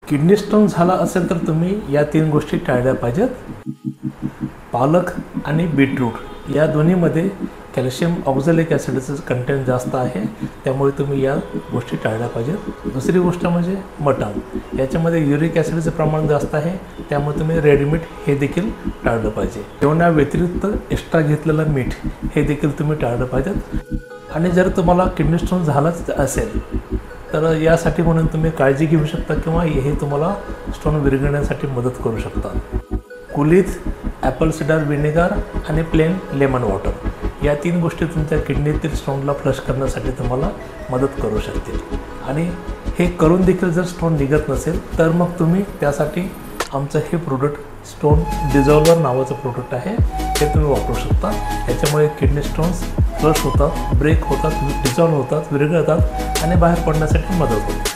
Kidney stone झाला असेल तर तुम्ही या 3 गोष्टी टाळल्या पाहिजेत। पालक आणि बीटरूट या दोन्हीमध्ये कॅल्शियम ऑक्झॅलिक ॲसिडचं कंटेंट जास्त आहे, त्यामुळे तुम्ही या गोष्टी टाळल्या पाहिजेत। दुसरी गोष्ट म्हणजे मटण, याच्यामध्ये युरिक ॲसिडचं प्रमाण जास्त आहे, त्यामुळे तुम्ही रेडीमीट हे देखील टाळलं पाहिजे। जेवणा व्यतिरिक्त एक्स्ट्रा घेतलेलं मीठ हे देखील तुम्ही टाळलं पाहिजेत। आणि जर तुम्हाला किडनी स्टोन झालाच असेल तर यासाठी म्हणून तुम्ही काळजी घेऊ शकता किंवा हे तुम्हाला स्टोन विरघळण्यासाठी मदत करू शकता। कुलीत ॲपल सिडर व्हिनेगर आणि प्लेन लेमन वॉटर या 3 गोष्टी तुमच्या किडनीतील स्टोनला फ्लश करण्यासाठी तुम्हाला मदत करू शकतील। आणि हे करून देखील जर स्टोन निघत नसेल तर मग तुम्ही त्यासाठी आमचं हे प्रोडक्ट स्टोन डिझॉल्वर नावाचं प्रोडक्ट आहे, ते तुम्ही वापरू शकता। याच्यामुळे किडनी स्टोन्स फ्लश होतात, ब्रेक होतात, डिझॉल्व होतात, विरघळतात आणि बाहेर पडण्यासाठी मदत होते।